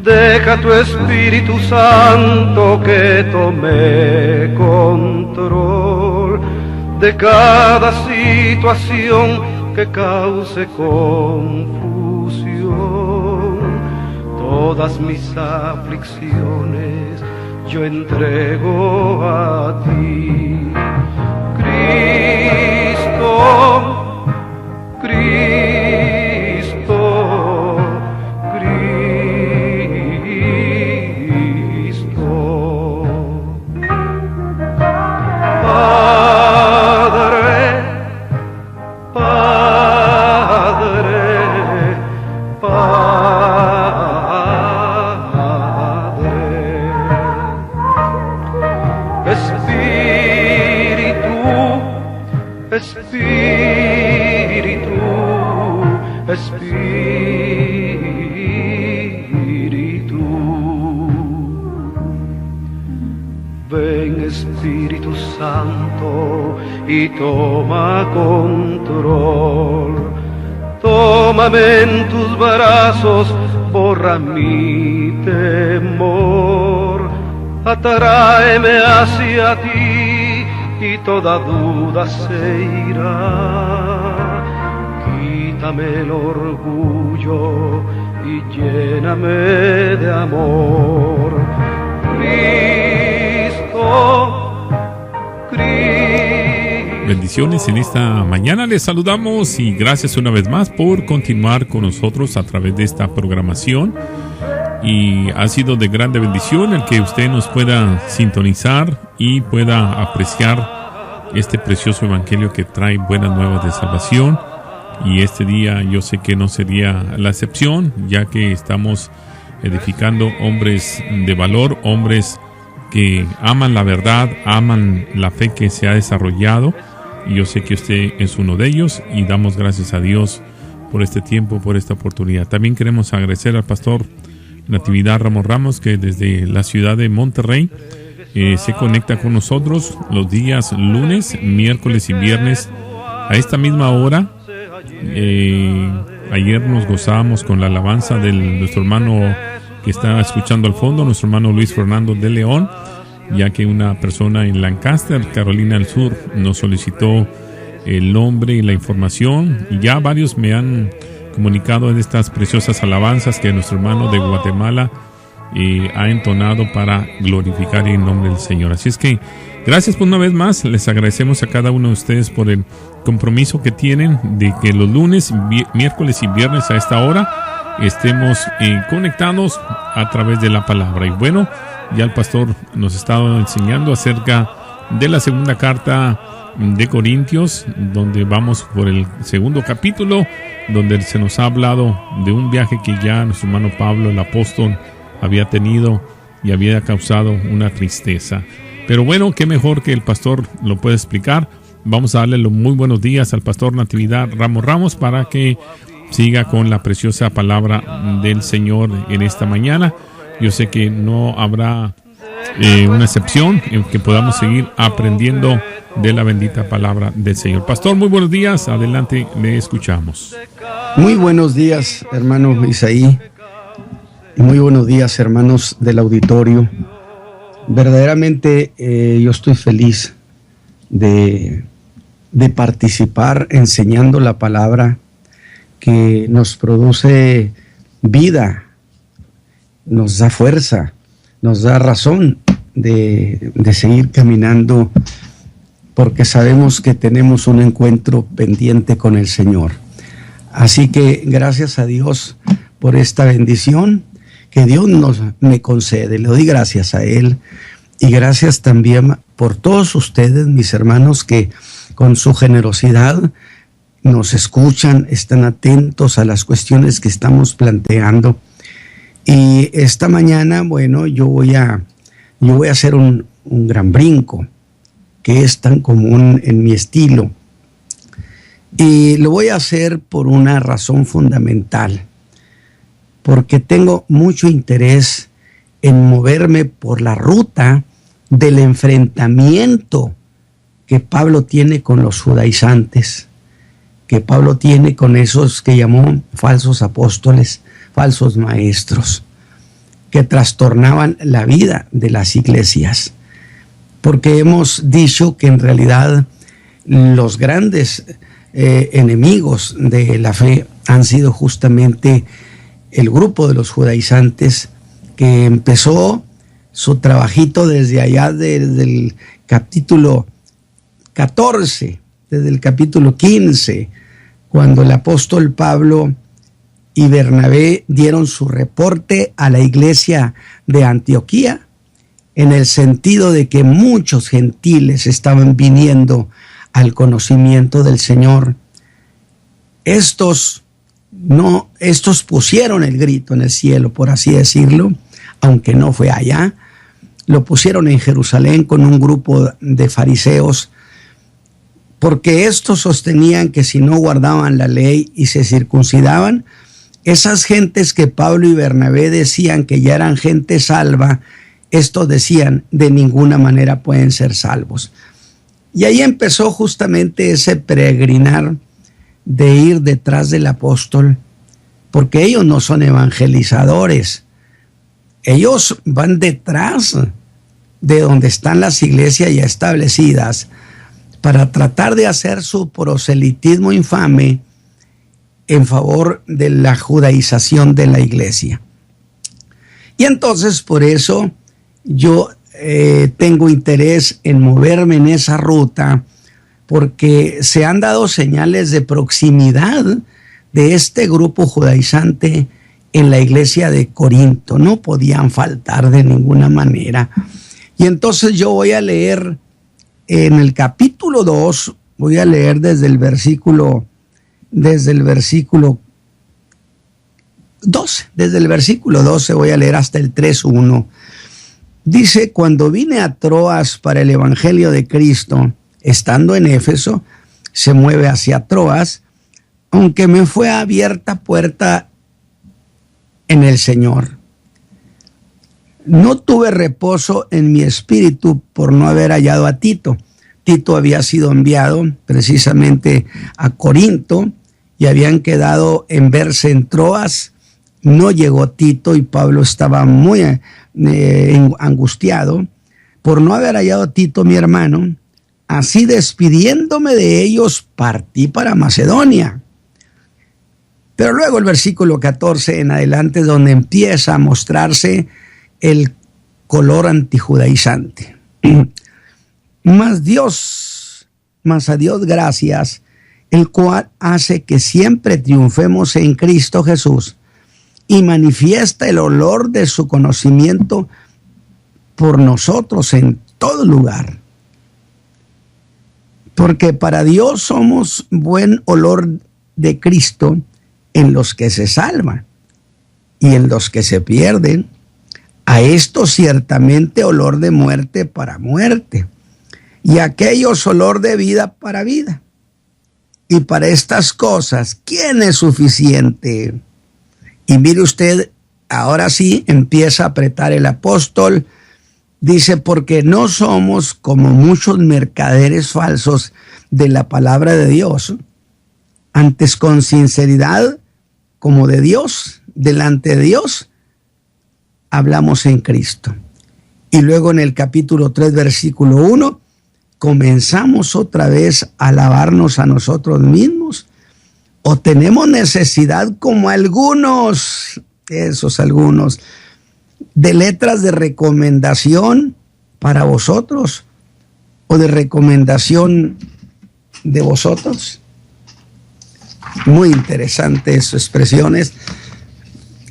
Deja tu Espíritu Santo que tome control de cada situación que cause confusión. Todas mis aflicciones yo entrego a ti, Cristo, Cristo, Cristo. Padre, Padre, Padre, Espíritu, Espíritu, Espíritu. Ven Espíritu Santo y toma control. Tómame en tus brazos, borra mi temor. Atráeme hacia ti y toda duda se irá. Quítame el orgullo y lléname de amor. Cristo, Cristo. Bendiciones en esta mañana, les saludamos y gracias una vez más por continuar con nosotros a través de esta programación. Y ha sido de grande bendición el que usted nos pueda sintonizar y pueda apreciar este precioso evangelio que trae buenas nuevas de salvación. Y este día yo sé que no sería la excepción, ya que estamos edificando hombres de valor, hombres que aman la verdad, aman la fe que se ha desarrollado. Y yo sé que usted es uno de ellos y damos gracias a Dios por este tiempo, por esta oportunidad. También queremos agradecer al pastor Natividad Ramos, que desde la ciudad de Monterrey se conecta con nosotros los días lunes, miércoles y viernes a esta misma hora. Ayer nos gozábamos con la alabanza de nuestro hermano que está escuchando al fondo, nuestro hermano Luis Fernando de León, ya que una persona en Lancaster, Carolina del Sur, nos solicitó el nombre y la información, y ya varios me han comunicado en estas preciosas alabanzas que nuestro hermano de Guatemala ha entonado para glorificar en nombre del Señor. Así es que gracias por una vez más, les agradecemos a cada uno de ustedes por el compromiso que tienen de que los lunes, miércoles y viernes a esta hora estemos conectados a través de la palabra. Y bueno, ya el pastor nos estaba enseñando acerca de la segunda carta de Corintios, donde vamos por el segundo capítulo, donde se nos ha hablado de un viaje que ya nuestro hermano Pablo, el apóstol, había tenido y había causado una tristeza. Pero bueno, qué mejor que el pastor lo pueda explicar. Vamos a darle los muy buenos días al pastor Natividad Ramos para que siga con la preciosa palabra del Señor en esta mañana. Yo sé que no habrá una excepción en que podamos seguir aprendiendo de la bendita palabra del Señor. Pastor, muy buenos días, adelante, le escuchamos. Muy buenos días, hermano Isaí. Muy buenos días, hermanos del auditorio. Verdaderamente yo estoy feliz de participar enseñando la palabra que nos produce vida, nos da fuerza, nos da razón de seguir caminando, porque sabemos que tenemos un encuentro pendiente con el Señor. Así que gracias a Dios por esta bendición que Dios me concede. Le doy gracias a Él y gracias también por todos ustedes, mis hermanos, que con su generosidad nos escuchan, están atentos a las cuestiones que estamos planteando. Y esta mañana, bueno, yo voy a hacer un gran brinco, que es tan común en mi estilo. Y lo voy a hacer por una razón fundamental, porque tengo mucho interés en moverme por la ruta del enfrentamiento que Pablo tiene con los judaizantes, que Pablo tiene con esos que llamó falsos apóstoles, falsos maestros. que trastornaban la vida de las iglesias. Porque hemos dicho que en realidad los grandes enemigos de la fe han sido justamente el grupo de los judaizantes, que empezó su trabajito desde allá, desde el capítulo 14, desde el capítulo 15, cuando el apóstol Pablo y Bernabé dieron su reporte a la iglesia de Antioquía, en el sentido de que muchos gentiles estaban viniendo al conocimiento del Señor. Estos pusieron el grito en el cielo, por así decirlo, aunque no fue allá. Lo pusieron en Jerusalén con un grupo de fariseos, porque estos sostenían que si no guardaban la ley y se circuncidaban, esas gentes que Pablo y Bernabé decían que ya eran gente salva, estos decían de ninguna manera pueden ser salvos. Y ahí empezó justamente ese peregrinar de ir detrás del apóstol, porque ellos no son evangelizadores, ellos van detrás de donde están las iglesias ya establecidas para tratar de hacer su proselitismo infame en favor de la judaización de la iglesia. Y entonces por eso yo tengo interés en moverme en esa ruta, porque se han dado señales de proximidad de este grupo judaizante en la iglesia de Corinto. No podían faltar de ninguna manera. Y entonces yo voy a leer en el capítulo 2, voy a leer desde el versículo 12, desde el versículo 12 voy a leer hasta el 3:1. Dice: cuando vine a Troas para el evangelio de Cristo, estando en Éfeso, se mueve hacia Troas, aunque me fue abierta puerta en el Señor. No tuve reposo en mi espíritu por no haber hallado a Tito. Tito había sido enviado precisamente a Corinto y habían quedado en verse en Troas. No llegó Tito y Pablo estaba muy angustiado por no haber hallado a Tito, mi hermano. Así, despidiéndome de ellos, partí para Macedonia. Pero luego el versículo 14 en adelante, donde empieza a mostrarse el color antijudaizante. Mas a Dios gracias, el cual hace que siempre triunfemos en Cristo Jesús y manifiesta el olor de su conocimiento por nosotros en todo lugar. Porque para Dios somos buen olor de Cristo en los que se salvan y en los que se pierden. A esto ciertamente olor de muerte para muerte, y a aquellos olor de vida para vida. Y para estas cosas, ¿quién es suficiente? Y mire usted, ahora sí empieza a apretar el apóstol. Dice: porque no somos como muchos mercaderes falsos de la palabra de Dios, antes con sinceridad como de Dios, delante de Dios, hablamos en Cristo. Y luego en el capítulo 3, versículo 1, comenzamos otra vez a alabarnos a nosotros mismos, o tenemos necesidad como algunos, esos algunos, de letras de recomendación para vosotros o de recomendación de vosotros. Muy interesantes sus expresiones.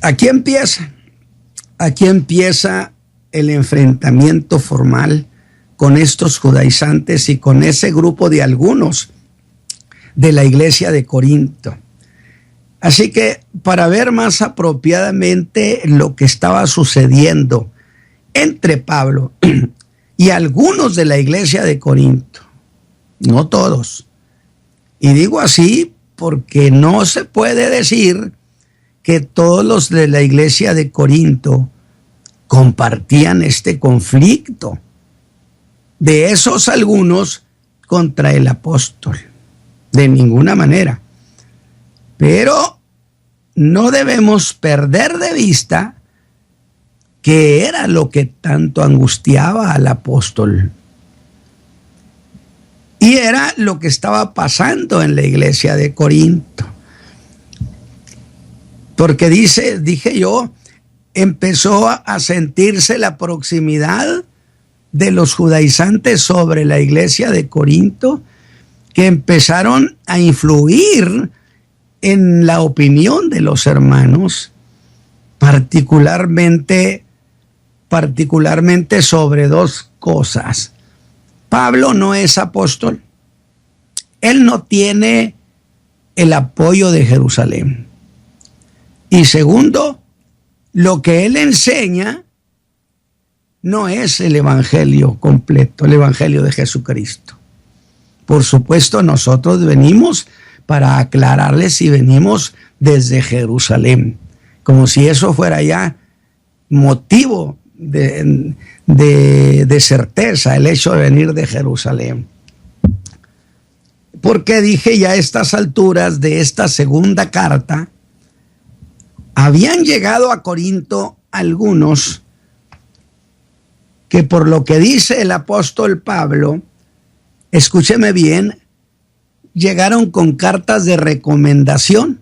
Aquí empieza el enfrentamiento formal con estos judaizantes y con ese grupo de algunos de la iglesia de Corinto. Así que para ver más apropiadamente lo que estaba sucediendo entre Pablo y algunos de la iglesia de Corinto, no todos, y digo así porque no se puede decir que todos los de la iglesia de Corinto compartían este conflicto de esos algunos contra el apóstol, de ninguna manera. Pero no debemos perder de vista ¿Qué era lo que tanto angustiaba al apóstol? Y era lo que estaba pasando en la iglesia de Corinto. Porque dije yo, empezó a sentirse la proximidad de los judaizantes sobre la iglesia de Corinto, que empezaron a influir en la opinión de los hermanos, particularmente sobre dos cosas. Pablo no es apóstol. Él no tiene el apoyo de Jerusalén. Y segundo, lo que él enseña no es el evangelio completo, el evangelio de Jesucristo. Por supuesto, nosotros venimos para aclararles y venimos desde Jerusalén, como si eso fuera ya motivo de certeza, el hecho de venir de Jerusalén. Porque dije ya a estas alturas de esta segunda carta, habían llegado a Corinto algunos que, por lo que dice el apóstol Pablo, escúcheme bien, llegaron con cartas de recomendación.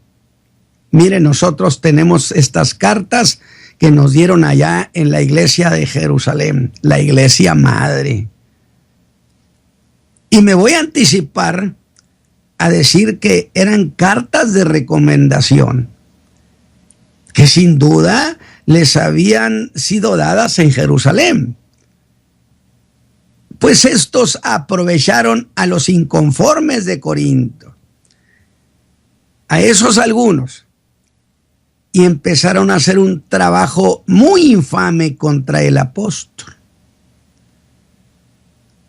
Mire, nosotros tenemos estas cartas que nos dieron allá en la iglesia de Jerusalén, la iglesia madre. Y me voy a anticipar a decir que eran cartas de recomendación, que sin duda les habían sido dadas en Jerusalén. Pues estos aprovecharon a los inconformes de Corinto, a esos algunos, y empezaron a hacer un trabajo muy infame contra el apóstol.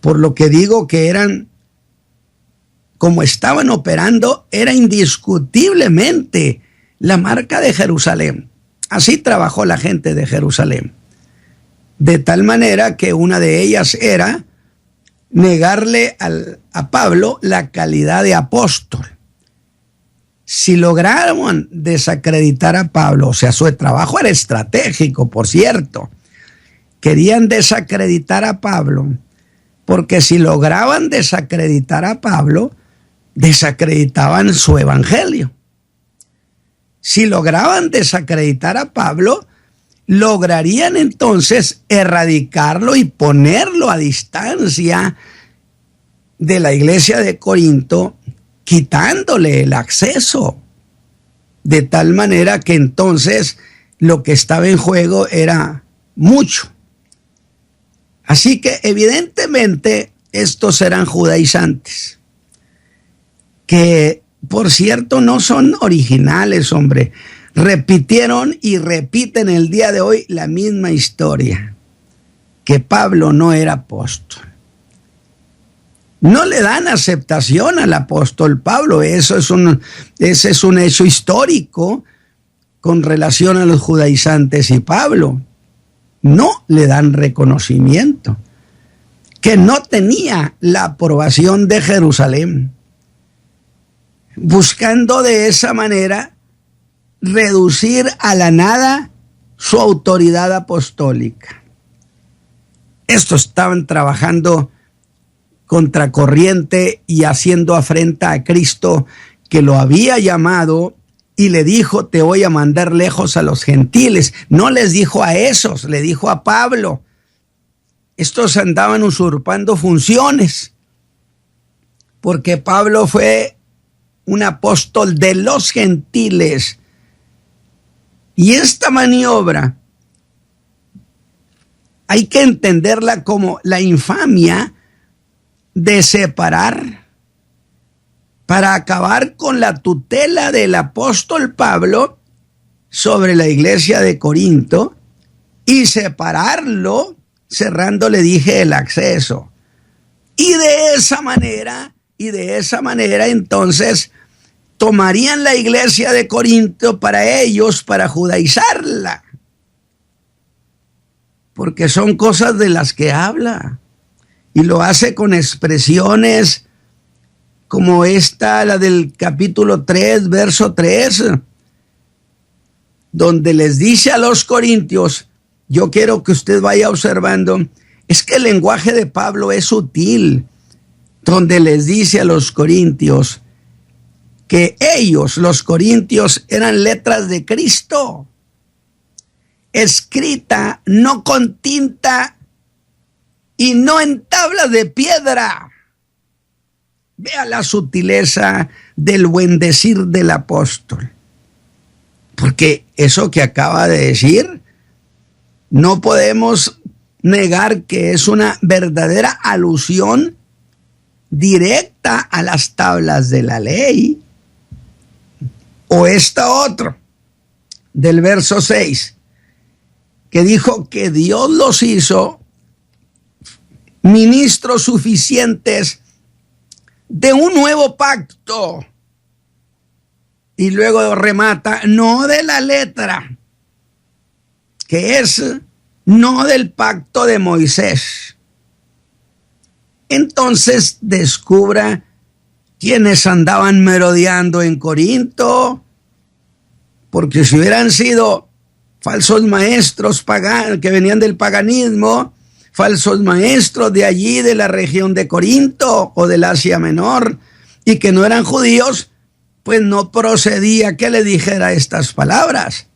Por lo que digo que eran, como estaban operando, era indiscutiblemente la marca de Jerusalén. Así trabajó la gente de Jerusalén. De tal manera que una de ellas era negarle a Pablo la calidad de apóstol. Si lograron desacreditar a Pablo, o sea, su trabajo era estratégico, por cierto. Querían desacreditar a Pablo, porque si lograban desacreditar a Pablo, desacreditaban su evangelio. Si lograban desacreditar a Pablo, lograrían entonces erradicarlo y ponerlo a distancia de la iglesia de Corinto, quitándole el acceso, de tal manera que entonces lo que estaba en juego era mucho. Así que evidentemente estos eran judaizantes, que por cierto no son originales, hombre. Repitieron y repiten el día de hoy la misma historia, que Pablo no era apóstol. No le dan aceptación al apóstol Pablo. Ese es un hecho histórico con relación a los judaizantes y Pablo. No le dan reconocimiento, que no tenía la aprobación de Jerusalén, buscando de esa manera reducir a la nada su autoridad apostólica. Estos estaban trabajando contracorriente y haciendo afrenta a Cristo, que lo había llamado y le dijo: te voy a mandar lejos a los gentiles. No les dijo a esos, le dijo a Pablo. Estos andaban usurpando funciones, porque Pablo fue un apóstol de los gentiles. Y esta maniobra hay que entenderla como la infamia de separar, para acabar con la tutela del apóstol Pablo sobre la iglesia de Corinto y separarlo, cerrándole, dije, el acceso. Y de esa manera entonces tomarían la iglesia de Corinto para ellos, para judaizarla. Porque son cosas de las que habla. Y lo hace con expresiones como esta, la del capítulo 3, verso 3, donde les dice a los corintios yo quiero que usted vaya observando, es que el lenguaje de Pablo es sutil, donde les dice a los corintios que ellos, los corintios, eran letras de Cristo, escrita no con tinta y no en tablas de piedra. Vea la sutileza del buen decir del apóstol. Porque eso que acaba de decir, no podemos negar que es una verdadera alusión directa a las tablas de la ley. O esta otra, del verso 6, que dijo que Dios los hizo ministros suficientes de un nuevo pacto. Y luego remata, no de la letra, que es no del pacto de Moisés. Entonces descubra quienes andaban merodeando en Corinto, porque si hubieran sido falsos maestros paganos que venían del paganismo, falsos maestros de allí, de la región de Corinto o del Asia Menor, y que no eran judíos, pues no procedía que le dijera estas palabras.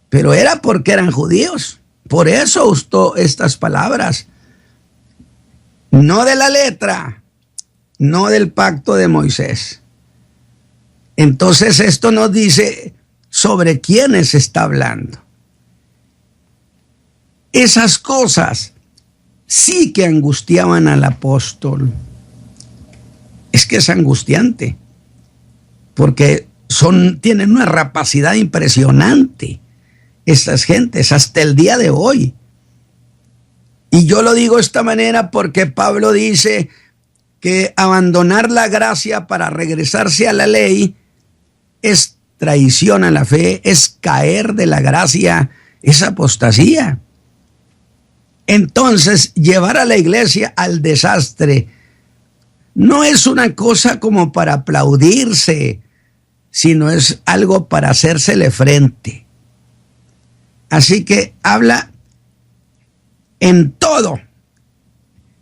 Pero era porque eran judíos, por eso usó estas palabras. No de la letra, no del pacto de Moisés. Entonces esto nos dice sobre quiénes está hablando. Esas cosas sí que angustiaban al apóstol. Es que es angustiante, porque tienen una rapacidad impresionante estas gentes hasta el día de hoy. Y yo lo digo de esta manera porque Pablo dice que abandonar la gracia para regresarse a la ley es traición a la fe, es caer de la gracia, es apostasía. Entonces, llevar a la iglesia al desastre no es una cosa como para aplaudirse, sino es algo para hacérsele frente. Así que habla en todo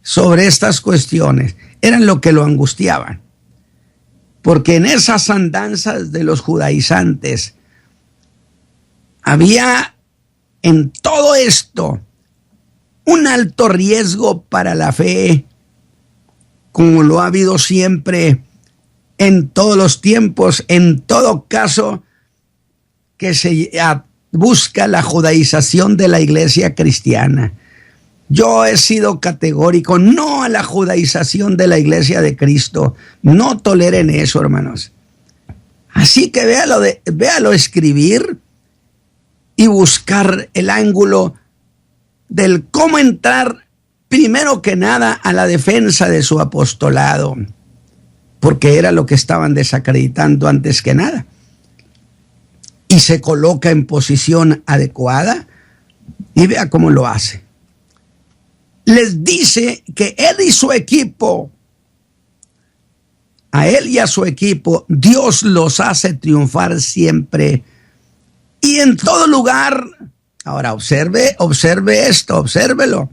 sobre estas cuestiones. Eran lo que lo angustiaban. Porque en esas andanzas de los judaizantes había en todo esto un alto riesgo para la fe, como lo ha habido siempre en todos los tiempos, en todo caso que se busca la judaización de la iglesia cristiana. Yo he sido categórico, no a la judaización de la iglesia de Cristo. No toleren eso, hermanos. Así que véalo escribir y buscar el ángulo del cómo entrar primero que nada a la defensa de su apostolado, porque era lo que estaban desacreditando antes que nada. Y se coloca en posición adecuada y vea cómo lo hace. Les dice que él y su equipo, a él y a su equipo, Dios los hace triunfar siempre y en todo lugar. Ahora observe esto, obsérvelo.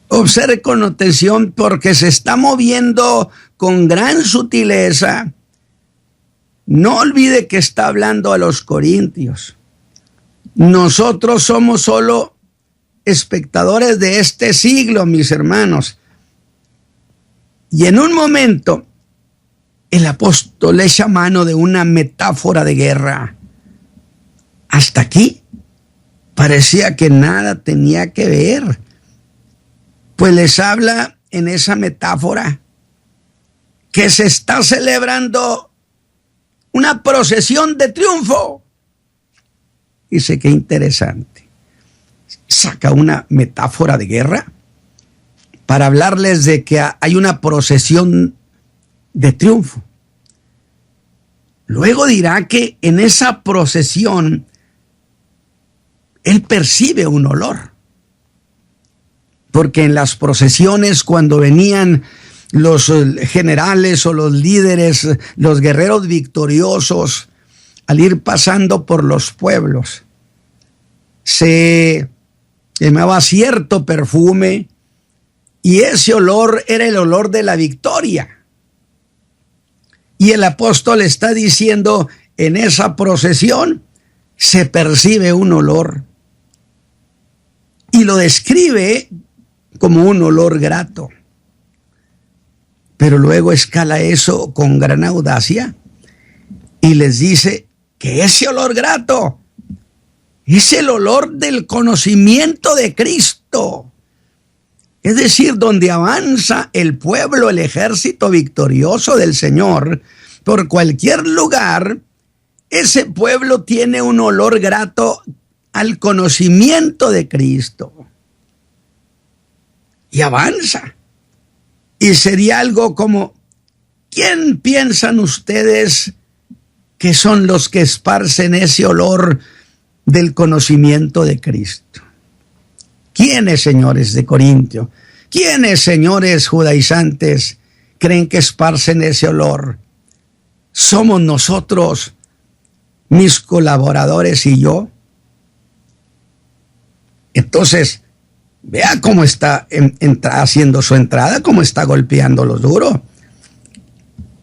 Observe con atención porque se está moviendo con gran sutileza. No olvide que está hablando a los corintios. Nosotros somos solo espectadores de este siglo, mis hermanos. Y en un momento, el apóstol echa mano de una metáfora de guerra. Hasta aquí parecía que nada tenía que ver. Pues les habla en esa metáfora que se está celebrando una procesión de triunfo. Dice, qué interesante. Saca una metáfora de guerra para hablarles de que hay una procesión de triunfo. Luego dirá que en esa procesión él percibe un olor. Porque en las procesiones, cuando venían los generales o los líderes, los guerreros victoriosos, al ir pasando por los pueblos, se llamaba cierto perfume, y ese olor era el olor de la victoria. Y el apóstol está diciendo, en esa procesión se percibe un olor, y lo describe como un olor grato. Pero luego escala eso con gran audacia y les dice que ese olor grato es el olor del conocimiento de Cristo. Es decir, donde avanza el pueblo, el ejército victorioso del Señor, por cualquier lugar, ese pueblo tiene un olor grato al conocimiento de Cristo. Y avanza. Y sería algo como, ¿quién piensan ustedes que son los que esparcen ese olor del conocimiento de Cristo? ¿Quiénes, señores de Corintio? ¿Quiénes, señores judaizantes, creen que esparcen ese olor? ¿Somos nosotros, mis colaboradores y yo? Entonces, vea cómo está haciendo su entrada, cómo está golpeando los duros.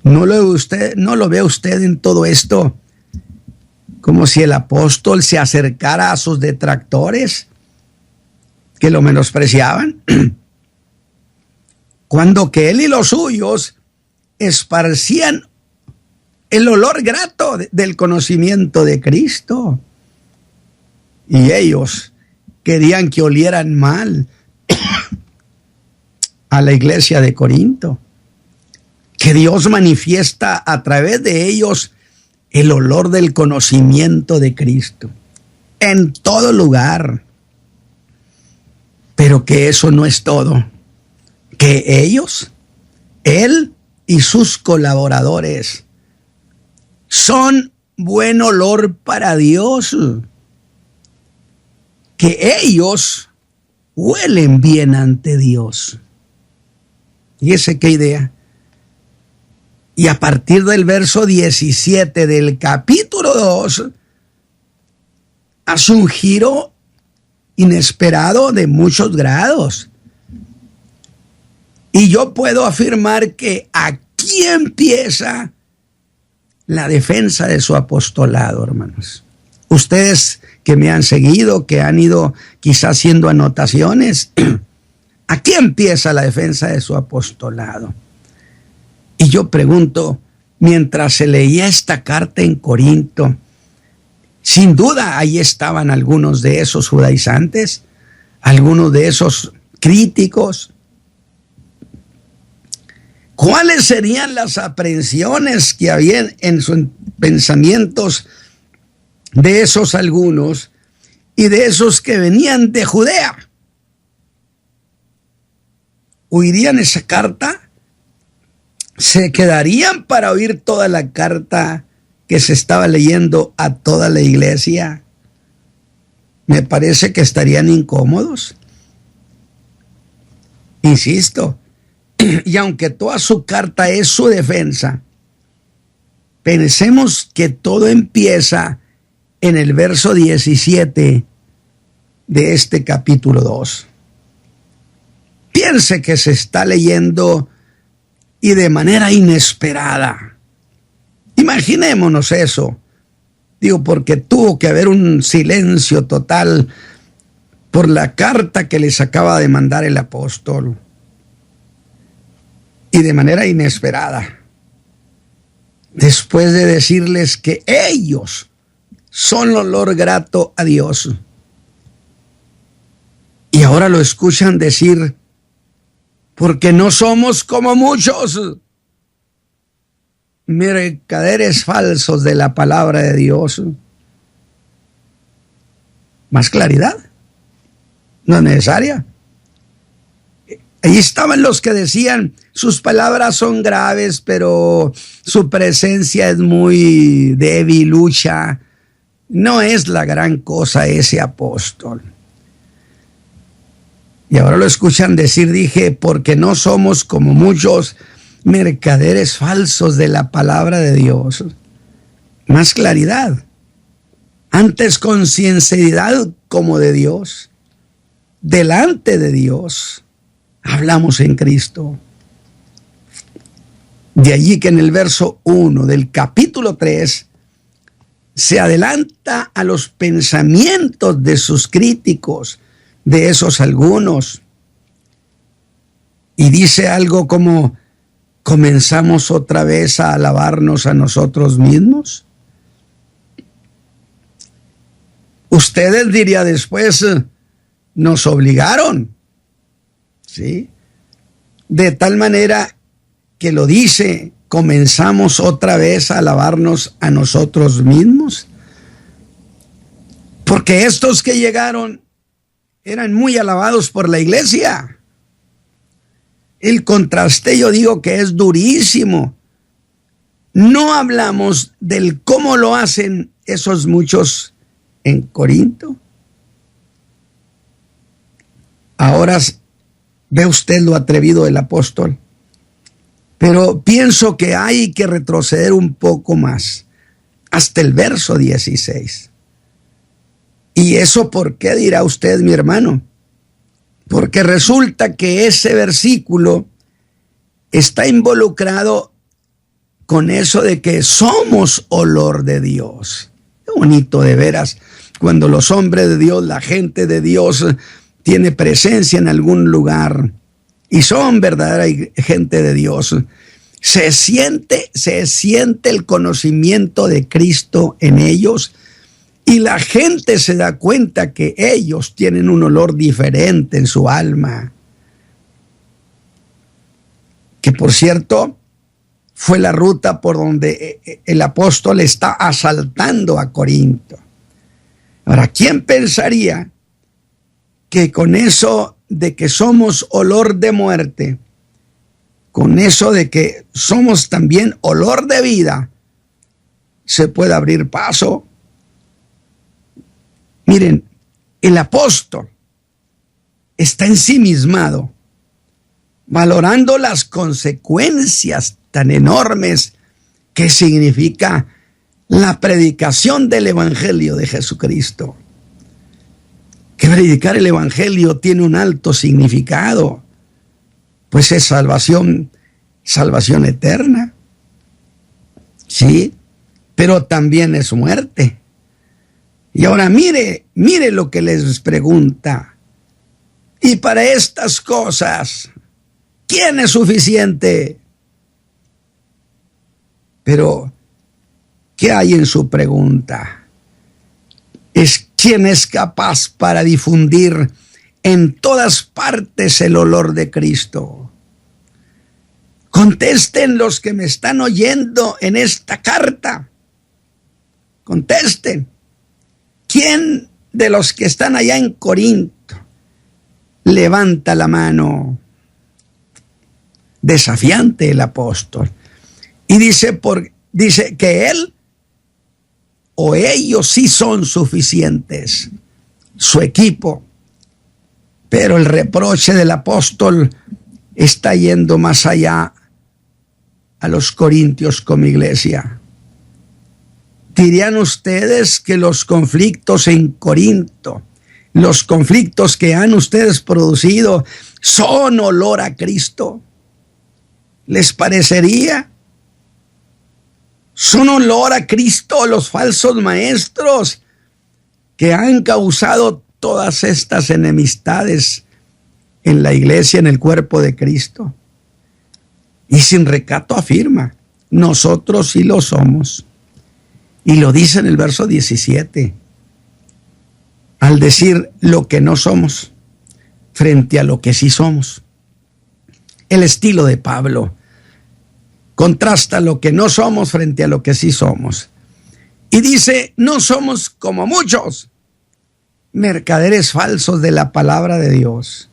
¿No lo ve usted en todo esto como si el apóstol se acercara a sus detractores que lo menospreciaban? Cuando que él y los suyos esparcían el olor grato del conocimiento de Cristo, y ellos querían que olieran mal a la iglesia de Corinto, que Dios manifiesta a través de ellos el olor del conocimiento de Cristo en todo lugar. Pero que eso no es todo, que ellos, él y sus colaboradores, son buen olor para Dios, que ellos huelen bien ante Dios. ¿Y ese qué idea? Y a partir del verso 17 del capítulo 2, hace un giro inesperado de muchos grados. Y yo puedo afirmar que aquí empieza la defensa de su apostolado, hermanos. Ustedes que me han seguido, que han ido quizás haciendo anotaciones, aquí empieza la defensa de su apostolado. Y yo pregunto, mientras se leía esta carta en Corinto, sin duda ahí estaban algunos de esos judaizantes, algunos de esos críticos. ¿Cuáles serían las aprehensiones que había en sus pensamientos de esos algunos y de esos que venían de Judea? ¿Oirían esa carta? ¿Se quedarían para oír toda la carta que se estaba leyendo a toda la iglesia? Me parece que estarían incómodos. Insisto, y aunque toda su carta es su defensa, pensemos que todo empieza en el verso 17 de este capítulo 2. Piense que se está leyendo y de manera inesperada. Imaginémonos eso. Digo, porque tuvo que haber un silencio total por la carta que les acaba de mandar el apóstol. Y de manera inesperada, después de decirles que ellos son olor grato a Dios, y ahora lo escuchan decir, porque no somos como muchos mercaderes falsos de la palabra de Dios. ¿Más claridad? ¿No es necesaria? Allí estaban los que decían, sus palabras son graves, pero su presencia es muy debilucha. No es la gran cosa ese apóstol. Y ahora lo escuchan decir, dije, porque no somos como muchos mercaderes falsos de la palabra de Dios. Más claridad. antes con sinceridad como de Dios, delante de Dios, hablamos en Cristo. De allí que en el verso 1 del capítulo 3 se adelanta a los pensamientos de sus críticos, de esos algunos, y dice algo como: ¿comenzamos otra vez a alabarnos a nosotros mismos? Ustedes, diría después, nos obligaron, ¿sí? De tal manera que lo dice: ¿comenzamos otra vez a alabarnos a nosotros mismos? Porque estos que llegaron eran muy alabados por la iglesia. El contraste, yo digo que es durísimo. No hablamos del cómo lo hacen esos muchos en Corinto. Ahora ve usted lo atrevido del apóstol. Pero pienso que hay que retroceder un poco más, hasta el verso 16. ¿Y eso por qué, dirá usted, mi hermano? Porque resulta que ese versículo está involucrado con eso de que somos olor de Dios. Qué bonito de veras, cuando los hombres de Dios, la gente de Dios, tiene presencia en algún lugar y son verdadera gente de Dios, se siente el conocimiento de Cristo en ellos, y la gente se da cuenta que ellos tienen un olor diferente en su alma. Que por cierto, fue la ruta por donde el apóstol está asaltando a Corinto. Ahora, ¿quién pensaría que con eso de que somos olor de muerte, con eso de que somos también olor de vida, se puede abrir paso? Miren, el apóstol está ensimismado, valorando las consecuencias tan enormes que significa la predicación del Evangelio de Jesucristo. Que predicar el Evangelio tiene un alto significado, pues es salvación eterna, sí, pero también es muerte. Y ahora mire lo que les pregunta. Y para estas cosas, ¿quién es suficiente? Pero, ¿qué hay en su pregunta? ¿Quién es capaz para difundir en todas partes el olor de Cristo? Contesten los que me están oyendo en esta carta. Contesten. ¿Quién de los que están allá en Corinto levanta la mano? Desafiante el apóstol. Y dice que él o ellos sí son suficientes, su equipo. Pero el reproche del apóstol está yendo más allá a los corintios como iglesia. ¿Dirían ustedes que los conflictos en Corinto, los conflictos que han ustedes producido, son olor a Cristo? ¿Les parecería? ¿Son olor a Cristo los falsos maestros que han causado todas estas enemistades en la iglesia, en el cuerpo de Cristo? Y sin recato afirma: nosotros sí lo somos. Y lo dice en el verso 17, al decir lo que no somos frente a lo que sí somos. El estilo de Pablo contrasta lo que no somos frente a lo que sí somos. Y dice: no somos como muchos, mercaderes falsos de la palabra de Dios.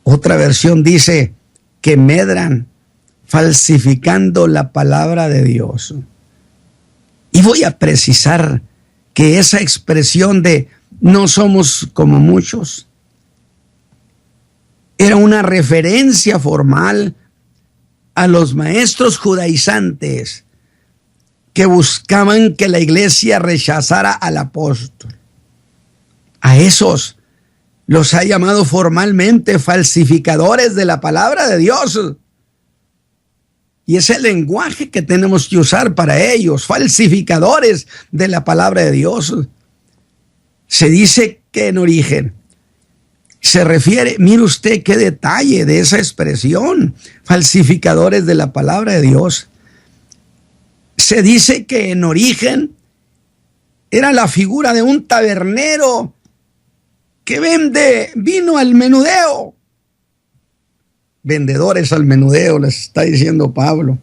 Otra versión dice que medran falsificando la palabra de Dios. Y voy a precisar que esa expresión de no somos como muchos era una referencia formal a los maestros judaizantes que buscaban que la iglesia rechazara al apóstol. A esos los ha llamado formalmente falsificadores de la palabra de Dios. Y es el lenguaje que tenemos que usar para ellos, falsificadores de la palabra de Dios. Se dice que en origen se refiere, mire usted qué detalle de esa expresión, falsificadores de la palabra de Dios. Se dice que en origen era la figura de un tabernero que vende vino al menudeo. Vendedores al menudeo, les está diciendo Pablo.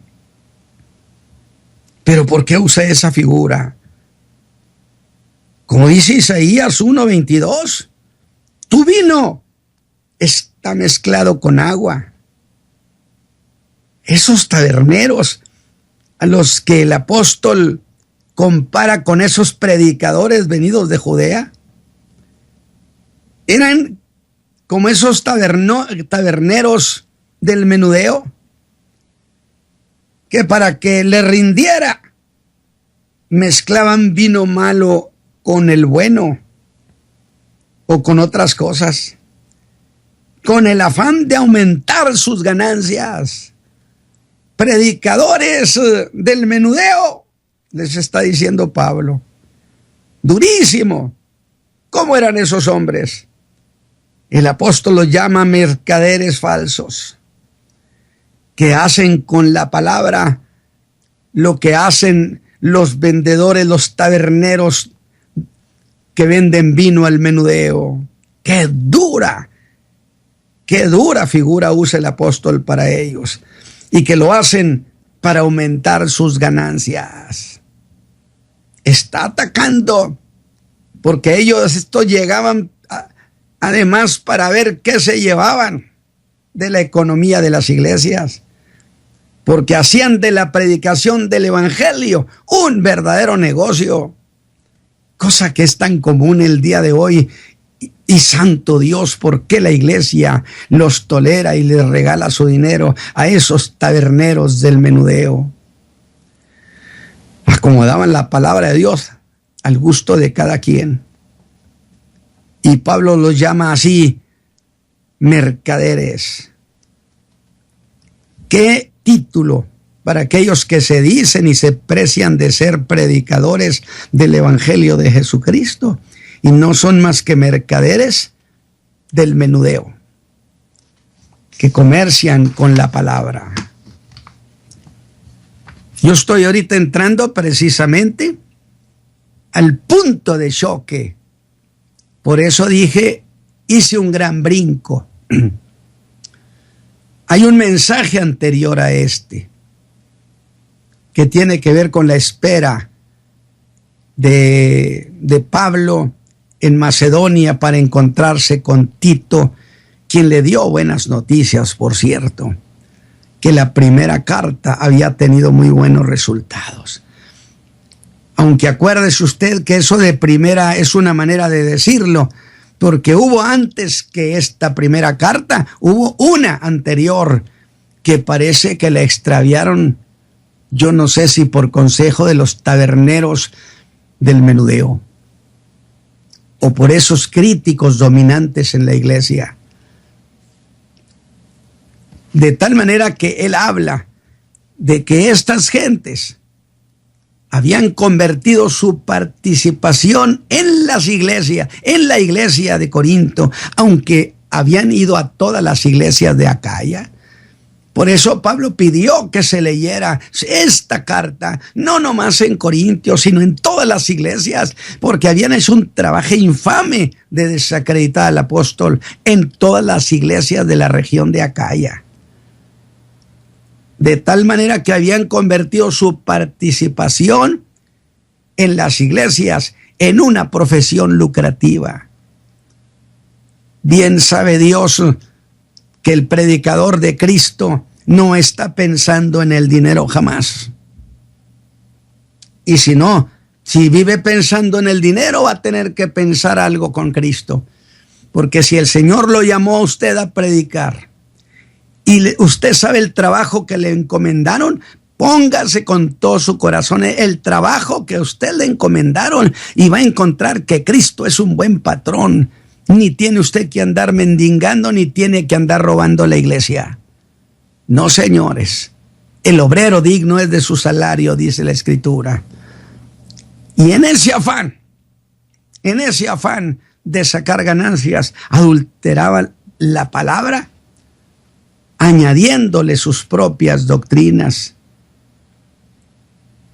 Pero ¿por qué usa esa figura? Como dice Isaías 1:22, tu vino está mezclado con agua. Esos taberneros a los que el apóstol compara con esos predicadores venidos de Judea, eran como esos taberneros del menudeo, que para que le rindiera mezclaban vino malo con el bueno o con otras cosas, con el afán de aumentar sus ganancias. Predicadores del menudeo, les está diciendo Pablo. Durísimo. ¿Cómo eran esos hombres? El apóstol los llama mercaderes falsos, que hacen con la palabra lo que hacen los vendedores, los taberneros que venden vino al menudeo. ¡Qué dura figura usa el apóstol para ellos! Y que lo hacen para aumentar sus ganancias. Está atacando, porque ellos llegaban además para ver qué se llevaban de la economía de las iglesias, porque hacían de la predicación del evangelio un verdadero negocio, cosa que es tan común el día de hoy. Y santo Dios, ¿por qué la iglesia los tolera y les regala su dinero a esos taberneros del menudeo? Acomodaban la palabra de Dios al gusto de cada quien. Y Pablo los llama así, mercaderes. ¿Qué título para aquellos que se dicen y se precian de ser predicadores del evangelio de Jesucristo y no son más que mercaderes del menudeo, que comercian con la palabra? Yo estoy ahorita entrando precisamente al punto de choque. Por eso dije, hice un gran brinco. Hay un mensaje anterior a este que tiene que ver con la espera de Pablo en Macedonia para encontrarse con Tito, quien le dio buenas noticias, por cierto, que la primera carta había tenido muy buenos resultados. Aunque acuérdese usted que eso de primera es una manera de decirlo, porque hubo antes que esta primera carta, hubo una anterior que parece que la extraviaron, yo no sé si por consejo de los taberneros del menudeo, o por esos críticos dominantes en la iglesia. De tal manera que él habla de que estas gentes habían convertido su participación en las iglesias, en la iglesia de Corinto, aunque habían ido a todas las iglesias de Acaya. Por eso Pablo pidió que se leyera esta carta, no nomás en Corintios, sino en todas las iglesias, porque habían hecho un trabajo infame de desacreditar al apóstol en todas las iglesias de la región de Acaya. De tal manera que habían convertido su participación en las iglesias en una profesión lucrativa. Bien sabe Dios que el predicador de Cristo no está pensando en el dinero jamás. Y si vive pensando en el dinero, va a tener que pensar algo con Cristo. Porque si el Señor lo llamó a usted a predicar, y usted sabe el trabajo que le encomendaron, Póngase con todo su corazón el trabajo que a usted le encomendaron y va a encontrar que Cristo es un buen patrón. Ni tiene usted que andar mendigando, ni tiene que andar robando la iglesia. No, señores. El obrero digno es de su salario, dice la Escritura. Y en ese afán de sacar ganancias, adulteraban la palabra, añadiéndole sus propias doctrinas,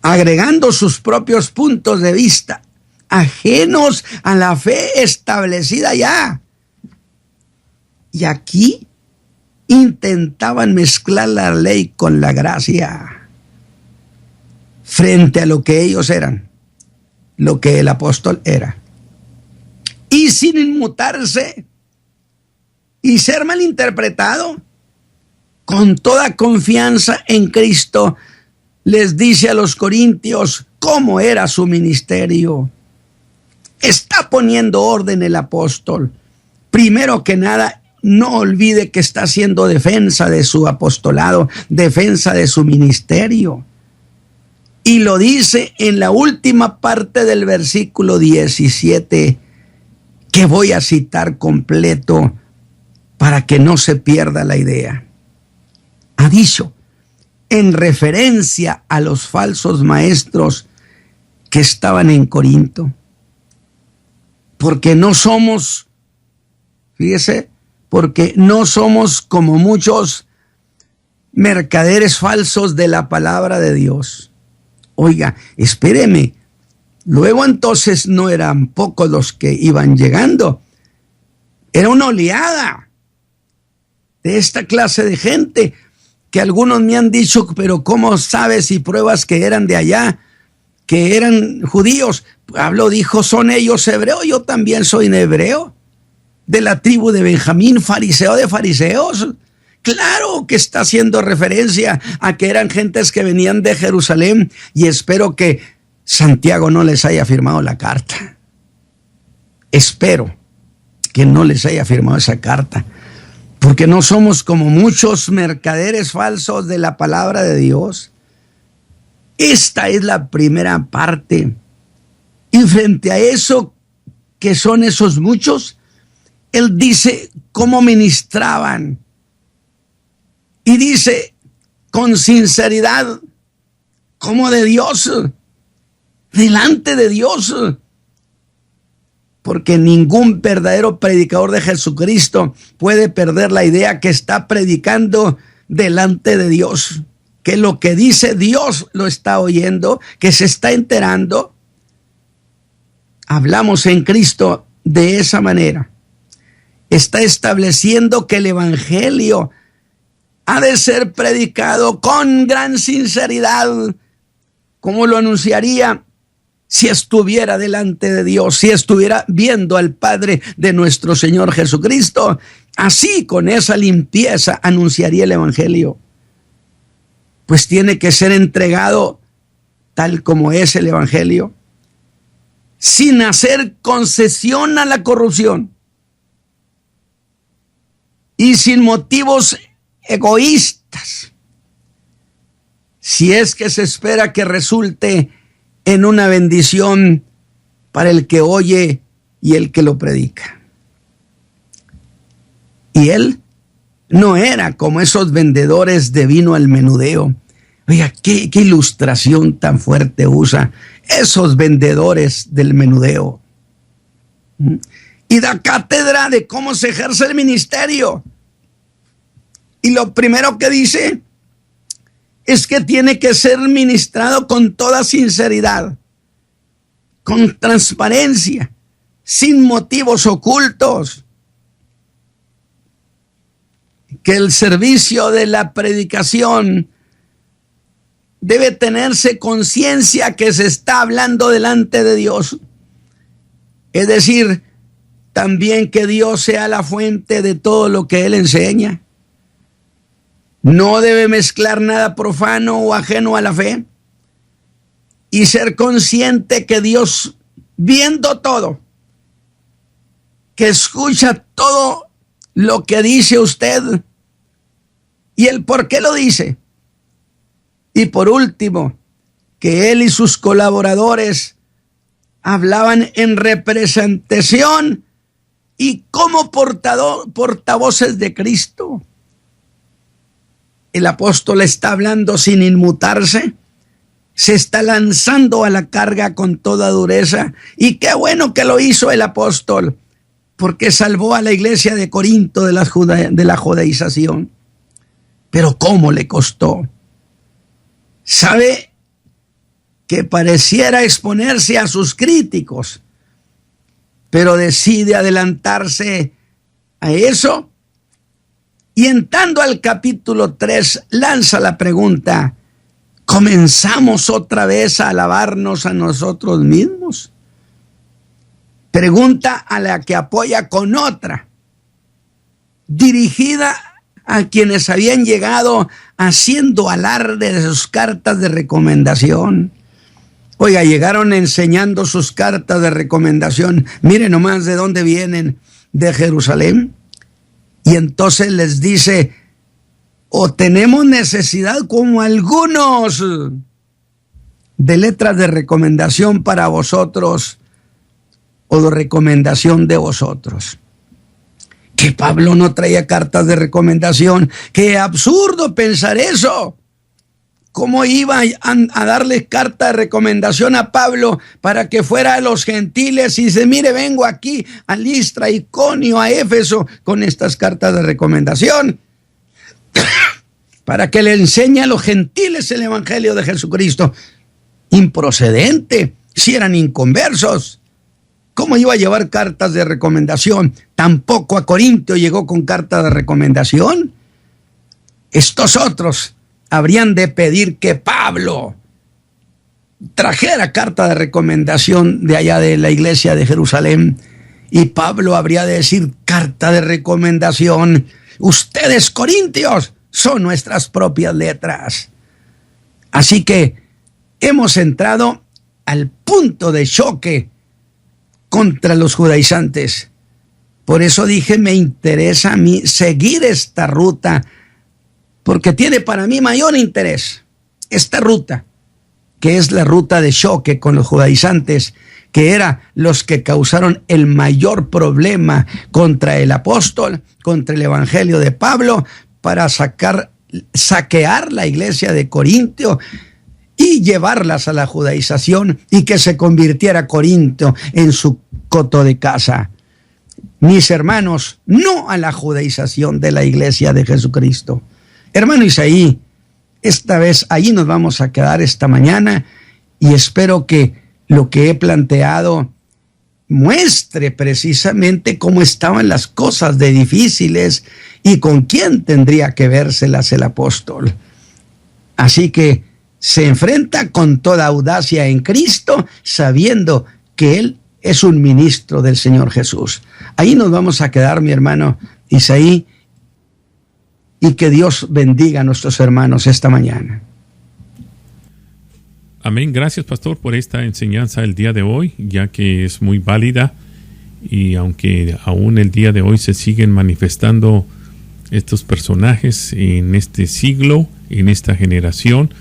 agregando sus propios puntos de vista, ajenos a la fe establecida ya. Y aquí intentaban mezclar la ley con la gracia frente a lo que ellos eran, lo que el apóstol era. Y sin inmutarse y ser malinterpretado, con toda confianza en Cristo, les dice a los corintios cómo era su ministerio. Está poniendo orden el apóstol. Primero que nada, no olvide que está haciendo defensa de su apostolado, defensa de su ministerio. Y lo dice en la última parte del versículo 17, que voy a citar completo para que no se pierda la idea. Ha dicho, en referencia a los falsos maestros que estaban en Corinto, porque no somos, fíjese, porque no somos como muchos mercaderes falsos de la palabra de Dios. Oiga, espéreme, luego entonces no eran pocos los que iban llegando, era una oleada de esta clase de gente, que algunos me han dicho, pero ¿cómo sabes y pruebas que eran de allá, que eran judíos? Pablo dijo, son ellos hebreos, yo también soy hebreo, de la tribu de Benjamín, fariseo de fariseos. Claro que está haciendo referencia a que eran gentes que venían de Jerusalén, y espero que Santiago no les haya firmado la carta. Espero que no les haya firmado esa carta, porque no somos como muchos mercaderes falsos de la palabra de Dios. Esta es la primera parte. Y frente a eso, que son esos muchos, él dice cómo ministraban. Y dice con sinceridad, como de Dios, delante de Dios. Porque ningún verdadero predicador de Jesucristo puede perder la idea que está predicando delante de Dios. Que lo que dice Dios lo está oyendo, que se está enterando. Hablamos en Cristo de esa manera. Está estableciendo que el evangelio ha de ser predicado con gran sinceridad, como lo anunciaría si estuviera delante de Dios, si estuviera viendo al Padre de nuestro Señor Jesucristo. Así, con esa limpieza, anunciaría el evangelio. Pues tiene que ser entregado tal como es el evangelio, sin hacer concesión a la corrupción y sin motivos egoístas, si es que se espera que resulte en una bendición para el que oye y el que lo predica. Y él no era como esos vendedores de vino al menudeo. Oiga, qué ilustración tan fuerte usa. Esos vendedores del menudeo. Y da cátedra de cómo se ejerce el ministerio. Y lo primero que dice es que tiene que ser ministrado con toda sinceridad, con transparencia, sin motivos ocultos. Que el servicio de la predicación debe tenerse conciencia que se está hablando delante de Dios. Es decir, también que Dios sea la fuente de todo lo que Él enseña. No debe mezclar nada profano o ajeno a la fe. Y ser consciente que Dios, viendo todo, que escucha todo lo que dice usted y el por qué lo dice, Y por último, que él y sus colaboradores hablaban en representación y como portavoces de Cristo. El apóstol está hablando sin inmutarse, se está lanzando a la carga con toda dureza, y qué bueno que lo hizo el apóstol, porque salvó a la iglesia de Corinto de la judaización. Pero ¿cómo le costó? ¿Sabe? Que pareciera exponerse a sus críticos, pero decide adelantarse a eso, y entrando al capítulo 3, lanza la pregunta: ¿comenzamos otra vez a alabarnos a nosotros mismos? Pregunta a la que apoya con otra, dirigida a quienes habían llegado haciendo alarde de sus cartas de recomendación. Oiga, llegaron enseñando sus cartas de recomendación. Miren nomás de dónde vienen, de Jerusalén. Y entonces les dice: o tenemos necesidad como algunos de letras de recomendación para vosotros, o de recomendación de vosotros. Que Pablo no traía cartas de recomendación. ¡Qué absurdo pensar eso! ¿Cómo iba a darle carta de recomendación a Pablo para que fuera a los gentiles y dice: mire, vengo aquí a Listra, a Iconio, a Éfeso con estas cartas de recomendación para que le enseñe a los gentiles el evangelio de Jesucristo? Improcedente, si eran inconversos. ¿Cómo iba a llevar cartas de recomendación? Tampoco a Corinto llegó con carta de recomendación. Estos otros habrían de pedir que Pablo trajera carta de recomendación de allá de la iglesia de Jerusalén, y Pablo habría de decir: carta de recomendación, ustedes corintios son nuestras propias letras. Así que hemos entrado al punto de choque contra los judaizantes. Por eso dije, me interesa a mí seguir esta ruta, porque tiene para mí mayor interés esta ruta, que es la ruta de choque con los judaizantes, que eran los que causaron el mayor problema contra el apóstol, contra el evangelio de Pablo, para saquear la iglesia de Corinto y llevarlas a la judaización, y que se convirtiera Corinto en su coto de caza. Mis hermanos, no a la judaización de la iglesia de Jesucristo. Hermano Isaí, esta vez ahí nos vamos a quedar esta mañana, y espero que lo que he planteado muestre precisamente cómo estaban las cosas de difíciles y con quién tendría que vérselas el apóstol. Así que se enfrenta con toda audacia en Cristo, sabiendo que Él es un ministro del Señor Jesús. Ahí nos vamos a quedar, mi hermano Isaí, y que Dios bendiga a nuestros hermanos esta mañana. Amén. Gracias, pastor, por esta enseñanza el día de hoy, ya que es muy válida, y aunque aún el día de hoy se siguen manifestando estos personajes en este siglo, en esta generación,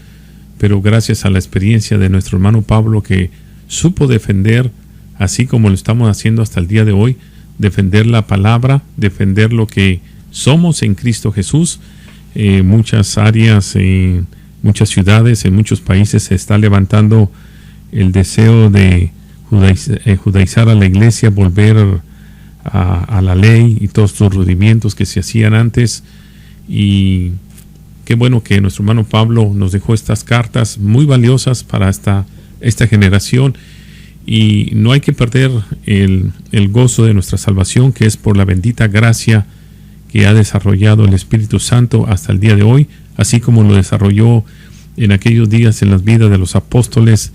pero gracias a la experiencia de nuestro hermano Pablo, que supo defender, así como lo estamos haciendo hasta el día de hoy, defender la palabra, defender lo que somos en Cristo Jesús. Muchas áreas, en muchas ciudades, en muchos países se está levantando el deseo de judaizar a la iglesia, volver a la ley y todos los rudimentos que se hacían antes. Y qué bueno que nuestro hermano Pablo nos dejó estas cartas muy valiosas para esta generación, y no hay que perder el gozo de nuestra salvación, que es por la bendita gracia que ha desarrollado el Espíritu Santo hasta el día de hoy, así como lo desarrolló en aquellos días en las vidas de los apóstoles,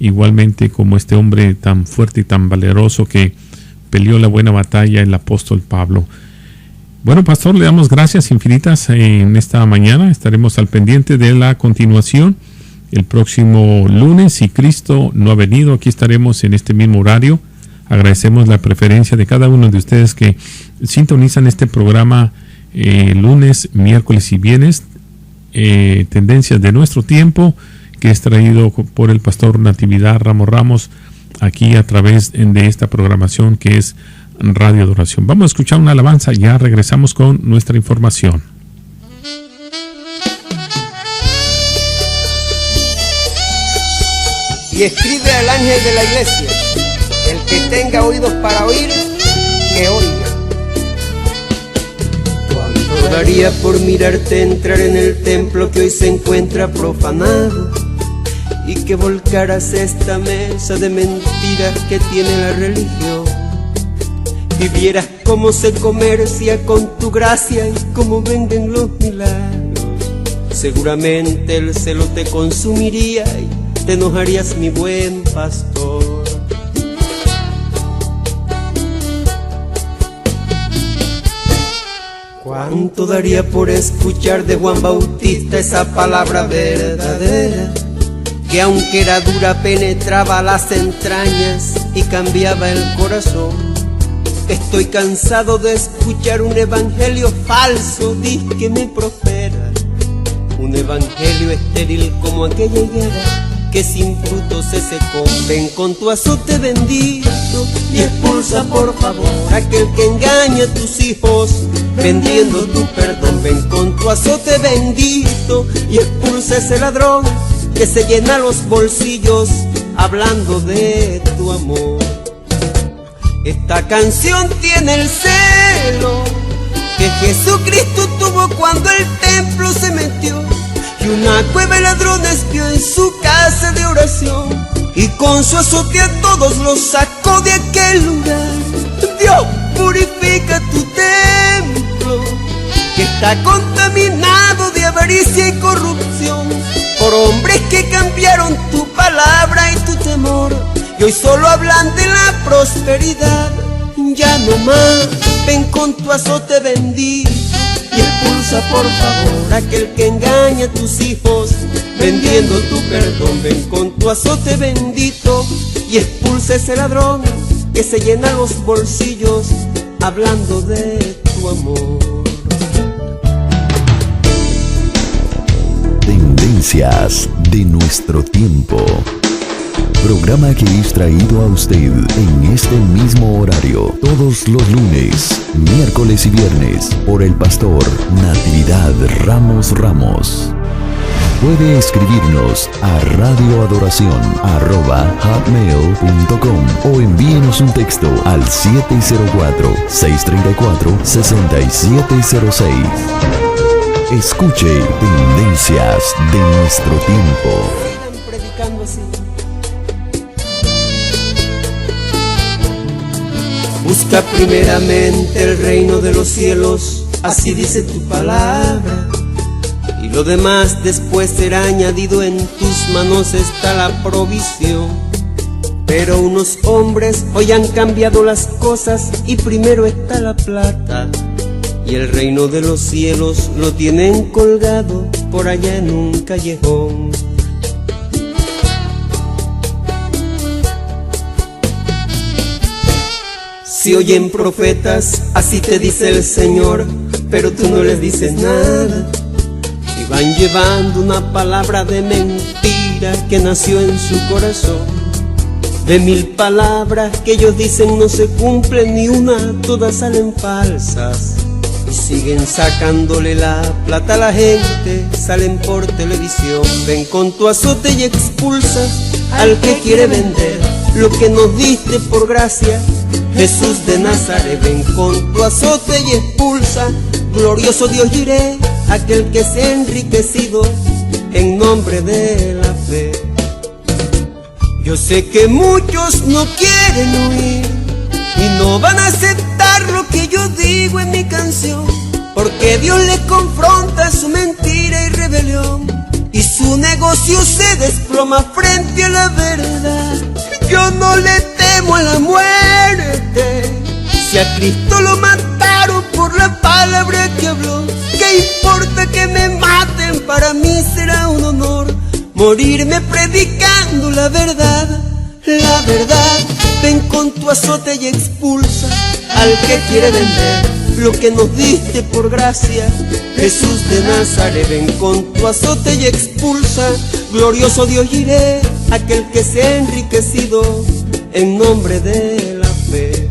igualmente como este hombre tan fuerte y tan valeroso que peleó la buena batalla, el apóstol Pablo. Bueno, pastor, le damos gracias infinitas en esta mañana. Estaremos al pendiente de la continuación el próximo lunes. Si Cristo no ha venido, aquí estaremos en este mismo horario. Agradecemos la preferencia de cada uno de ustedes que sintonizan este programa lunes, miércoles y viernes Tendencias de Nuestro Tiempo, que es traído por el pastor Natividad Ramos aquí a través de esta programación que es Radio Adoración. Vamos a escuchar una alabanza, ya regresamos con nuestra información. Y escribe al ángel de la iglesia: el que tenga oídos para oír, que oiga. ¿Cuánto daría por mirarte entrar en el templo que hoy se encuentra profanado? Y que volcaras esta mesa de mentiras que tiene la religión. Y vieras cómo se comercia con tu gracia y cómo venden los milagros. Seguramente el celo te consumiría y te enojarías, mi buen pastor. ¿Cuánto daría por escuchar de Juan Bautista esa palabra verdadera? Que aunque era dura penetraba las entrañas y cambiaba el corazón. Estoy cansado de escuchar un evangelio falso, que me prospera. Un evangelio estéril como aquella higuera que sin fruto se secó. Ven con tu azote bendito y expulsa por favor aquel que engaña a tus hijos vendiendo tu perdón. Ven con tu azote bendito y expulsa ese ladrón que se llena los bolsillos hablando de tu amor. Esta canción tiene el celo que Jesucristo tuvo cuando el templo se metió y una cueva de ladrones vio en su casa de oración, y con su azote a todos los sacó de aquel lugar. Dios, purifica tu templo que está contaminado de avaricia y corrupción por hombres que cambiaron tu palabra y tu temor, y hoy solo hablan de la prosperidad. Ya no más, ven con tu azote bendito y expulsa por favor aquel que engaña a tus hijos vendiendo tu perdón. Ven con tu azote bendito y expulsa ese ladrón que se llena los bolsillos hablando de tu amor. Tendencias de Nuestro Tiempo. Programa que es traído a usted en este mismo horario todos los lunes, miércoles y viernes por el pastor Natividad Ramos. Puede escribirnos a radioadoración@hotmail.com o envíenos un texto al 704-634-6706. Escuche Tendencias de Nuestro Tiempo. Sigan predicando así. Busca primeramente el reino de los cielos, así dice tu palabra, y lo demás después será añadido. En tus manos está la provisión. Pero unos hombres hoy han cambiado las cosas y primero está la plata, y el reino de los cielos lo tienen colgado por allá en un callejón. Si oyen profetas, así te dice el Señor, pero tú no les dices nada, y van llevando una palabra de mentira que nació en su corazón. De 1000 palabras que ellos dicen no se cumple ni una, todas salen falsas. Y siguen sacándole la plata a la gente, salen por televisión. Ven con tu azote y expulsa al que quiere vender lo que nos diste por gracia, Jesús de Nazaret. Ven con tu azote y expulsa, glorioso Dios diré, aquel que se ha enriquecido en nombre de la fe. Yo sé que muchos no quieren oír y no van a aceptar lo que yo digo en mi canción, porque Dios les confronta su mentira y rebelión, y su negocio se desploma frente a la verdad. Yo no le temo a la muerte, si a Cristo lo mataron por la palabra que habló. ¿Qué importa que me maten? Para mí será un honor morirme predicando la verdad, la verdad. Ven con tu azote y expulsa al que quiere vender lo que nos diste por gracia. Jesús de Nazaret, ven con tu azote y expulsa. Glorioso Dios iré, aquel que se ha enriquecido en nombre de la fe.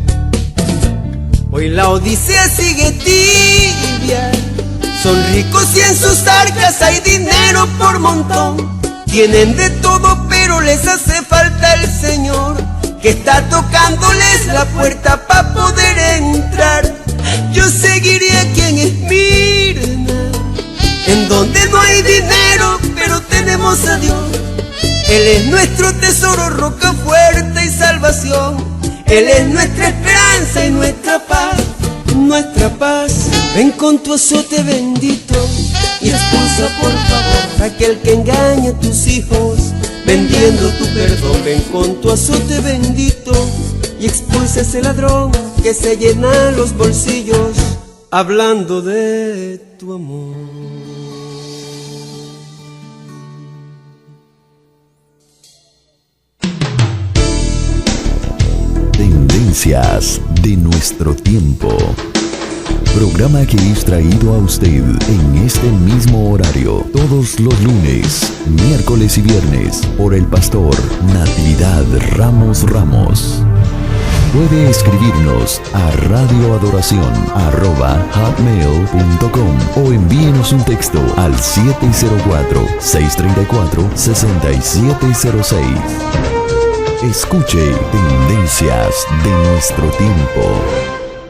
Hoy la odisea sigue tibia, son ricos y en sus arcas hay dinero por montón. Tienen de todo pero les hace falta el Señor, que está tocándoles la puerta para poder entrar. Yo seguiré a quien es Mirna, en donde no hay dinero pero tenemos a Dios. Él es nuestro tesoro, roca fuerte y salvación. Él es nuestra esperanza y nuestra paz, nuestra paz. Ven con tu azote bendito y expulsa por favor aquel que engaña a tus hijos vendiendo tu perdón. Ven con tu azote bendito y expulsa ese ladrón que se llena los bolsillos hablando de tu amor. Tendencias de nuestro tiempo. Programa que es traído a usted en este mismo horario todos los lunes, miércoles y viernes por el pastor Natividad Ramos Ramos. Puede escribirnos a radioadoración@hotmail.com o envíenos un texto al 704-634-6706. Escuche Tendencias de nuestro tiempo.